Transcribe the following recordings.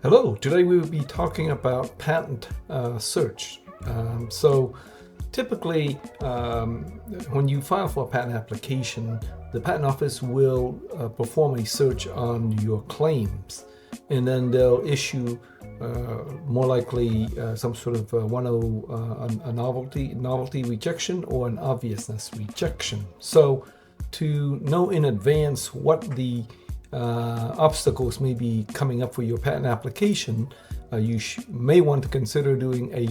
Hello, today we will be talking about patent search. So typically, when you file for a patent application, the patent office will perform a search on your claims, and then they'll issue more likely some sort of a novelty rejection or an obviousness rejection. So to know in advance what the obstacles may be coming up for your patent application, you may want to consider doing a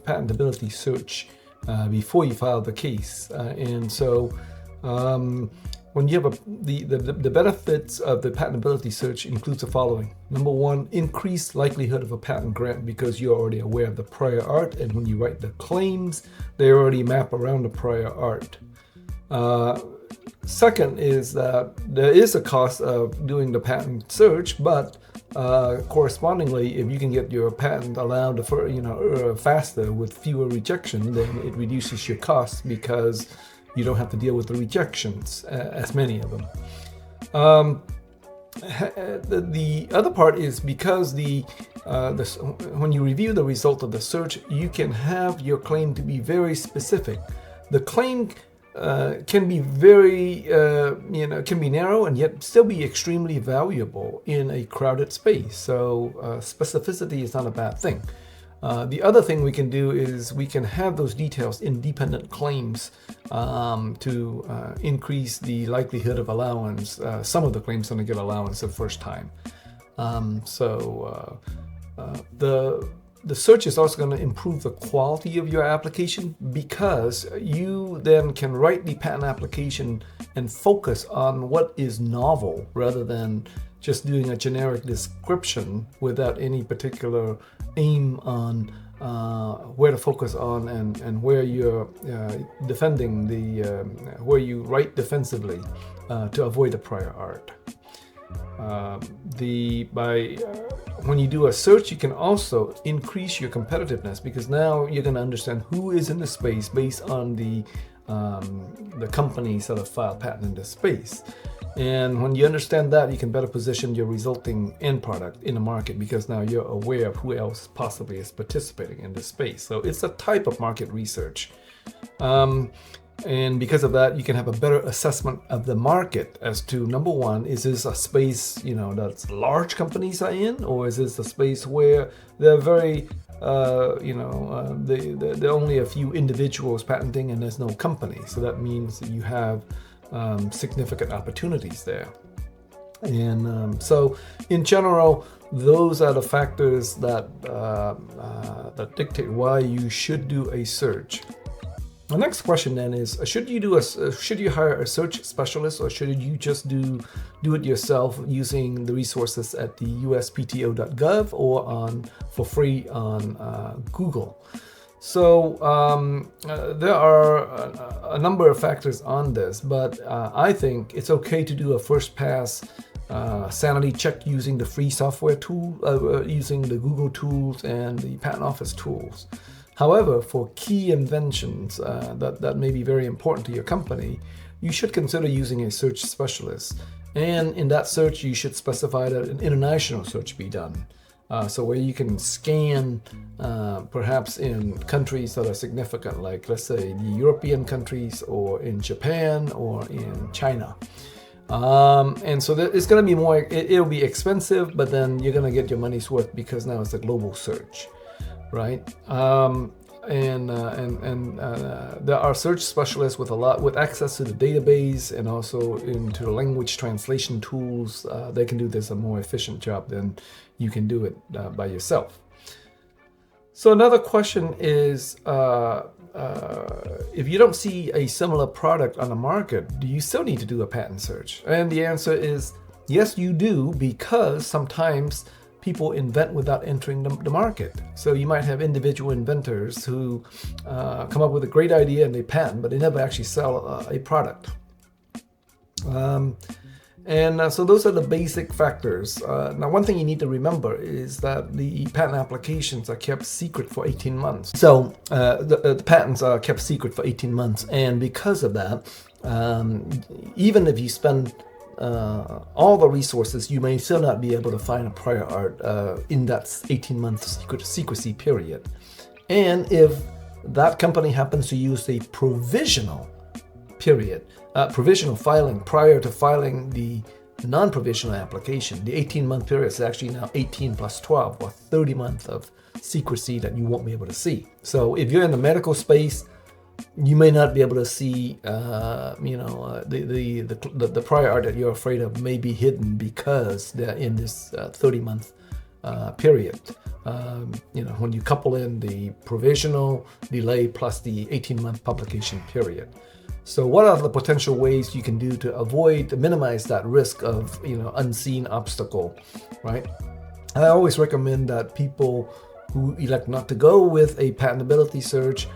patentability search before you file the case. When you have the benefits of the patentability search includes the following. Number one, increased likelihood of a patent grant because you're already aware of the prior art, and when you write the claims, they already map around the prior art. Second is that there is a cost of doing the patent search, but correspondingly, if you can get your patent allowed faster with fewer rejections, then it reduces your costs because you don't have to deal with the rejections, as many of them. The other part is because when you review the result of the search, you can have your claim to be very specific. The claim can be can be narrow and yet still be extremely valuable in a crowded space. So specificity is not a bad thing. The other thing we can do is we can have those details in dependent claims to increase the likelihood of allowance. Some of the claims don't get allowance the first time. The search is also going to improve the quality of your application because you then can write the patent application and focus on what is novel rather than just doing a generic description without any particular aim on where to focus on and where you're defending where you write defensively to avoid the prior art. When you do a search, you can also increase your competitiveness because now you're going to understand who is in the space based on the companies that have filed patent in this space. And when you understand that, you can better position your resulting end product in the market because now you're aware of who else possibly is participating in this space. So it's a type of market research. And because of that, you can have a better assessment of the market as to, number one, is this a space that's large companies are in, or is this a space where they're very there are only a few individuals patenting and there's no company. So that means that you have significant opportunities there. And so in general, those are the factors that dictate why you should do a search. The next question then is, should you hire a search specialist, or should you just do it yourself using the resources at the uspto.gov or for free on Google? So there are a number of factors on this, but I think it's okay to do a first pass sanity check using the free software tool, using the Google tools and the Patent Office tools. However, for key inventions that may be very important to your company, you should consider using a search specialist. And in that search, you should specify that an international search be done. So where you can scan perhaps in countries that are significant, like let's say the European countries, or in Japan, or in China. And so it's going to be it'll be expensive, but then you're going to get your money's worth because now it's a global search. Right, there are search specialists with access to the database and also into the language translation tools. They can do this a more efficient job than you can do it by yourself. So another question is, if you don't see a similar product on the market, do you still need to do a patent search? And the answer is yes, you do, because sometimes people invent without entering the market. So you might have individual inventors who come up with a great idea and they patent, but they never actually sell a product. So those are the basic factors. Now, one thing you need to remember is that the patent applications are kept secret for 18 months. So the patents are kept secret for 18 months. And because of that, even if you spend all the resources, you may still not be able to find a prior art in that 18-month secrecy period. And if that company happens to use a provisional period, provisional filing prior to filing the non-provisional application, the 18-month period is actually now 18 plus 12, or 30 months of secrecy that you won't be able to see. So if you're in the medical space, you may not be able to see, the prior art that you're afraid of may be hidden because they're in this 30-month period. When you couple in the provisional delay plus the 18-month publication period. So what are the potential ways you can do to minimize that risk of, unseen obstacle, right? I always recommend that people who elect not to go with a patentability search,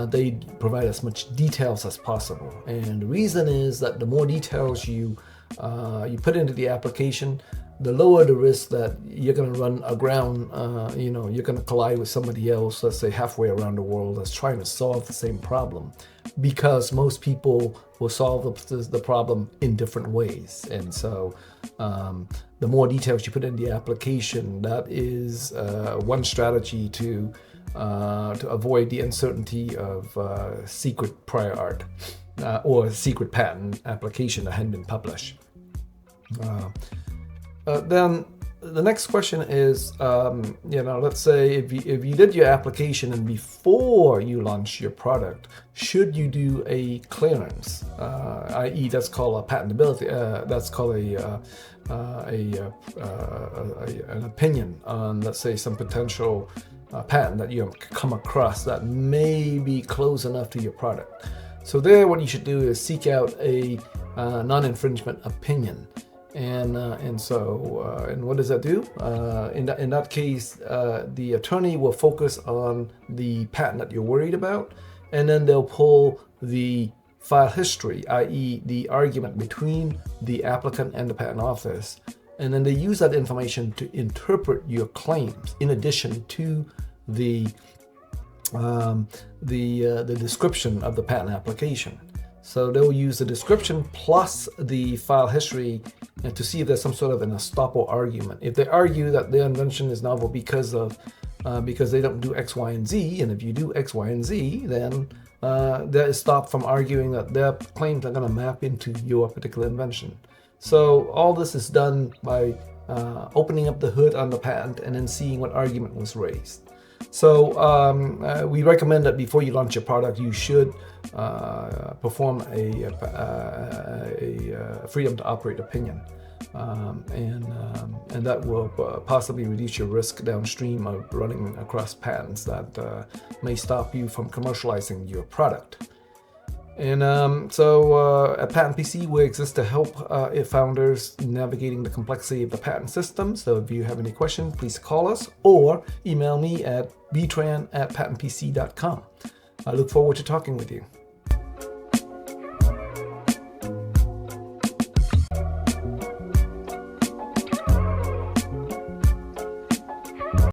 they provide as much details as possible. And the reason is that the more details you put into the application, the lower the risk that you're going to run aground, you're going to collide with somebody else, let's say halfway around the world, that's trying to solve the same problem. Because most people will solve the problem in different ways. And so the more details you put in the application, that is one strategy to avoid the uncertainty of secret prior art or secret patent application that hadn't been published. Then the next question is, let's say if you did your application and before you launch your product, should you do a clearance, i.e. that's called a patentability, that's called an opinion on, let's say, some potential patent that you come across that may be close enough to your product. So there, what you should do is seek out a non-infringement opinion. And what does that do? In that case, the attorney will focus on the patent that you're worried about, and then they'll pull the file history, i.e. the argument between the applicant and the patent office, and then they use that information to interpret your claims in addition to the description of the patent application. So they'll use the description plus the file history to see if there's some sort of an estoppel argument. If they argue that their invention is novel because they don't do X, Y, and Z, and if you do X, Y, and Z, then they're stopped from arguing that their claims are going to map into your particular invention. So all this is done by opening up the hood on the patent and then seeing what argument was raised. So we recommend that before you launch your product, you should perform a freedom to operate opinion, and that will possibly reduce your risk downstream of running across patents that may stop you from commercializing your product. And at Patent PC, we exist to help founders navigating the complexity of the patent system. So if you have any questions, please call us or email me at btran@patentpc.com. I look forward to talking with you.